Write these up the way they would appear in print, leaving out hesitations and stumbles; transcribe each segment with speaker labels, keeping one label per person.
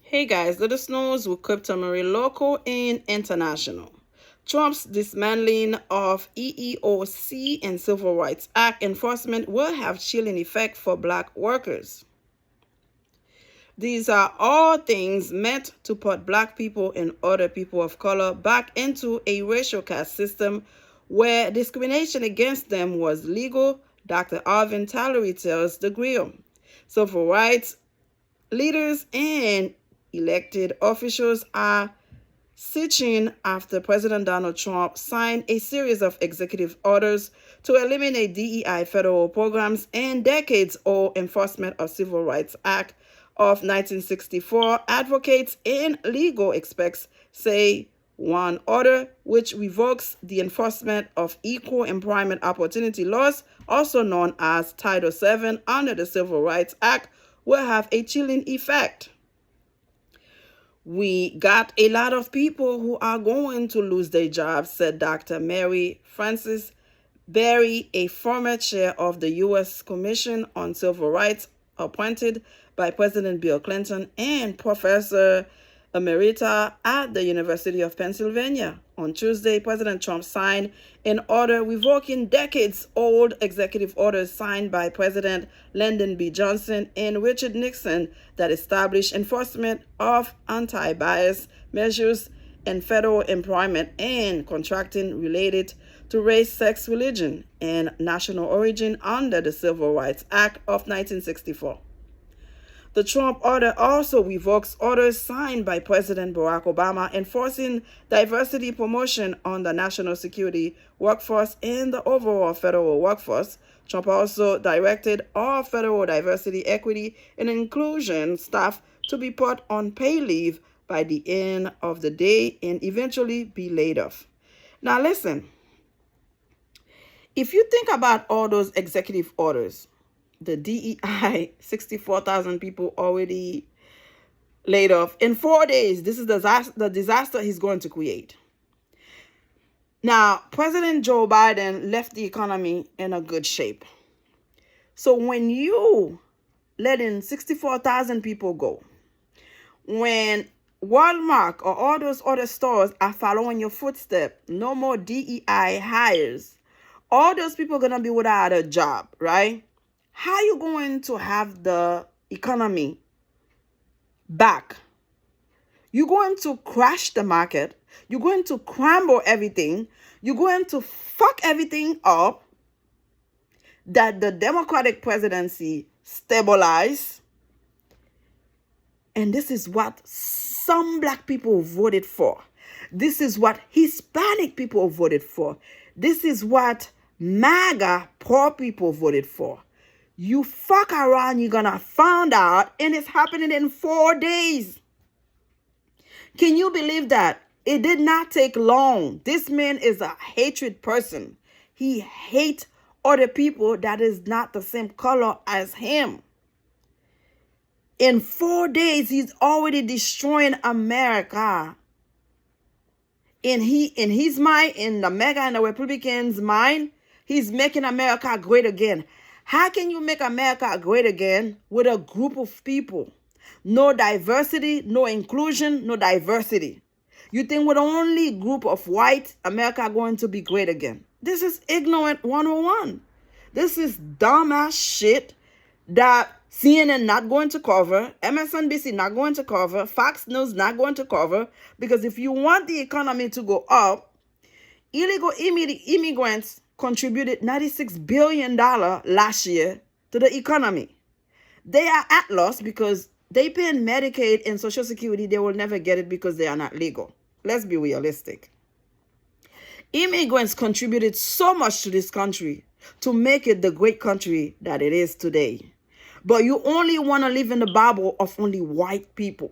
Speaker 1: Hey guys, let us know with Crypto Marie local and international. Trump's dismantling of EEOC and Civil Rights Act enforcement will have chilling effect for black workers. These are all things meant to put black people and other people of color back into a racial caste system where discrimination against them was legal, Dr. Arvin Tallery tells The Grill. Civil rights leaders and elected officials are searching after President Donald Trump signed a series of executive orders to eliminate DEI federal programs and decades-old enforcement of Civil Rights Act of 1964. Advocates and legal experts say one order, which revokes the enforcement of equal employment opportunity laws, also known as Title VII under the Civil Rights Act, will have a chilling effect. We got a lot of people who are going to lose their jobs, said Dr. Mary Frances Berry, a former chair of the U.S. Commission on Civil Rights appointed by President Bill Clinton and Professor Emerita at the University of Pennsylvania. On Tuesday, President Trump signed an order revoking decades-old executive orders signed by President Lyndon B. Johnson and Richard Nixon that established enforcement of anti-bias measures in federal employment and contracting related to race, sex, religion, and national origin under the Civil Rights Act of 1964. The Trump order also revokes orders signed by President Barack Obama enforcing diversity promotion on the national security workforce and the overall federal workforce. Trump also directed all federal diversity, equity, and inclusion staff to be put on paid leave by the end of the day and eventually be laid off. Now listen, if you think about all those executive orders, the DEI, 64,000 people already laid off in 4 days. This is the disaster he's going to create. Now, President Joe Biden left the economy in a good shape. So when you letting 64,000 people go, when Walmart or all those other stores are following your footsteps, no more DEI hires, all those people are going to be without a job, right? How are you going to have the economy back? You're going to crash the market. You're going to crumble everything. You're going to fuck everything up that the Democratic presidency stabilized. And this is what some black people voted for. This is what Hispanic people voted for. This is what MAGA poor people voted for. You fuck around, you're gonna find out, and it's happening in 4 days. Can you believe that? It did not take long. This man is a hatred person. He hates other people that is not the same color as him. In 4 days, he's already destroying America. In his mind, in the MAGA and the Republicans' mind, he's making America great again. How can you make America great again with a group of people? No diversity, no inclusion, no diversity. You think with only group of whites, America going to be great again? This is ignorant 101. This is dumbass shit that CNN not going to cover, MSNBC not going to cover, Fox News not going to cover, because if you want the economy to go up, illegal immigrants contributed $96 billion last year to the economy. They are at loss because they pay in Medicaid and Social Security. They will never get it because they are not legal. Let's be realistic. Immigrants contributed so much to this country to make it the great country that it is today. But you only want to live in the bubble of only white people.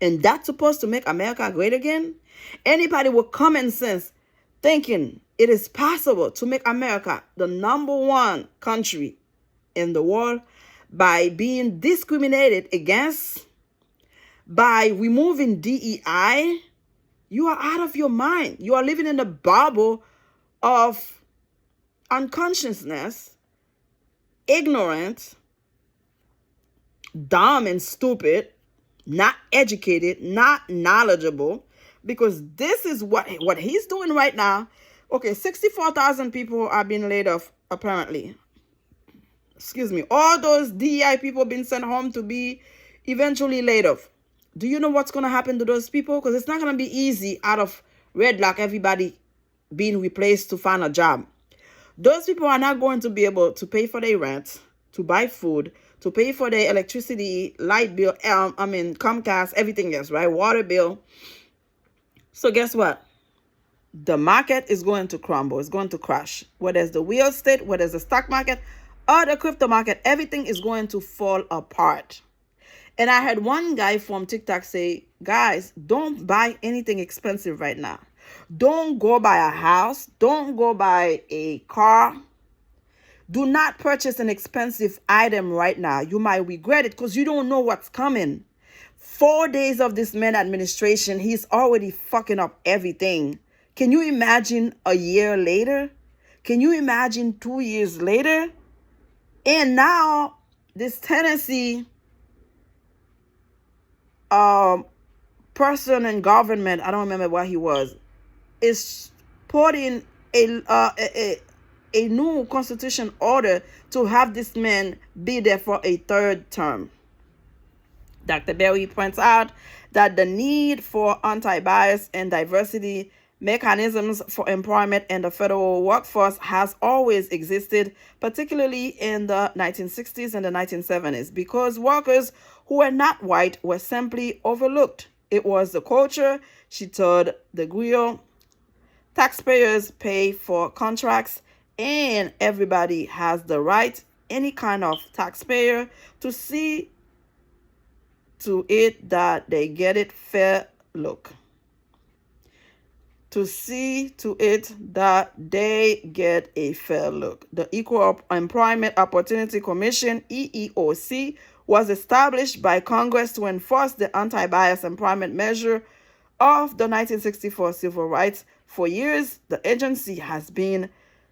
Speaker 1: And that's supposed to make America great again? Anybody with common sense thinking it is possible to make America the #1 country in the world by being discriminated against, by removing DEI, you are out of your mind. You are living in a bubble of unconsciousness, ignorant, dumb and stupid, not educated, not knowledgeable, because this is what he's doing right now. Okay, 64,000 people are being laid off, apparently. Excuse me. All those DEI people being sent home to be eventually laid off. Do you know what's going to happen to those people? Because it's not going to be easy out of wedlock, everybody being replaced to find a job. Those people are not going to be able to pay for their rent, to buy food, to pay for their electricity, light bill, Comcast, everything else, right? Water bill. So guess what? The market is going to crumble. It's going to crash. Whether it's the real estate, whether it's the stock market, or the crypto market, everything is going to fall apart. And I had one guy from TikTok say, guys, don't buy anything expensive right now. Don't go buy a house. Don't go buy a car. Do not purchase an expensive item right now. You might regret it because you don't know what's coming. 4 days of this man administration, he's already fucking up everything. Can you imagine a year later? Can you imagine 2 years later? And now this Tennessee person in government, I don't remember what he was, is putting a new constitution order to have this man be there for a third term. Dr. Berry points out that the need for anti-bias and diversity mechanisms for employment in the federal workforce has always existed, particularly in the 1960s and the 1970s, because workers who were not white were simply overlooked. It was the culture, she told the Griot. Taxpayers pay for contracts, and everybody has the right, any kind of taxpayer, to see to it that they get it fair look. To see to it that they get a fair look. The Equal Employment Opportunity Commission, EEOC, was established by Congress to enforce the anti-bias employment measure of the 1964 Civil Rights. For years, the agency has been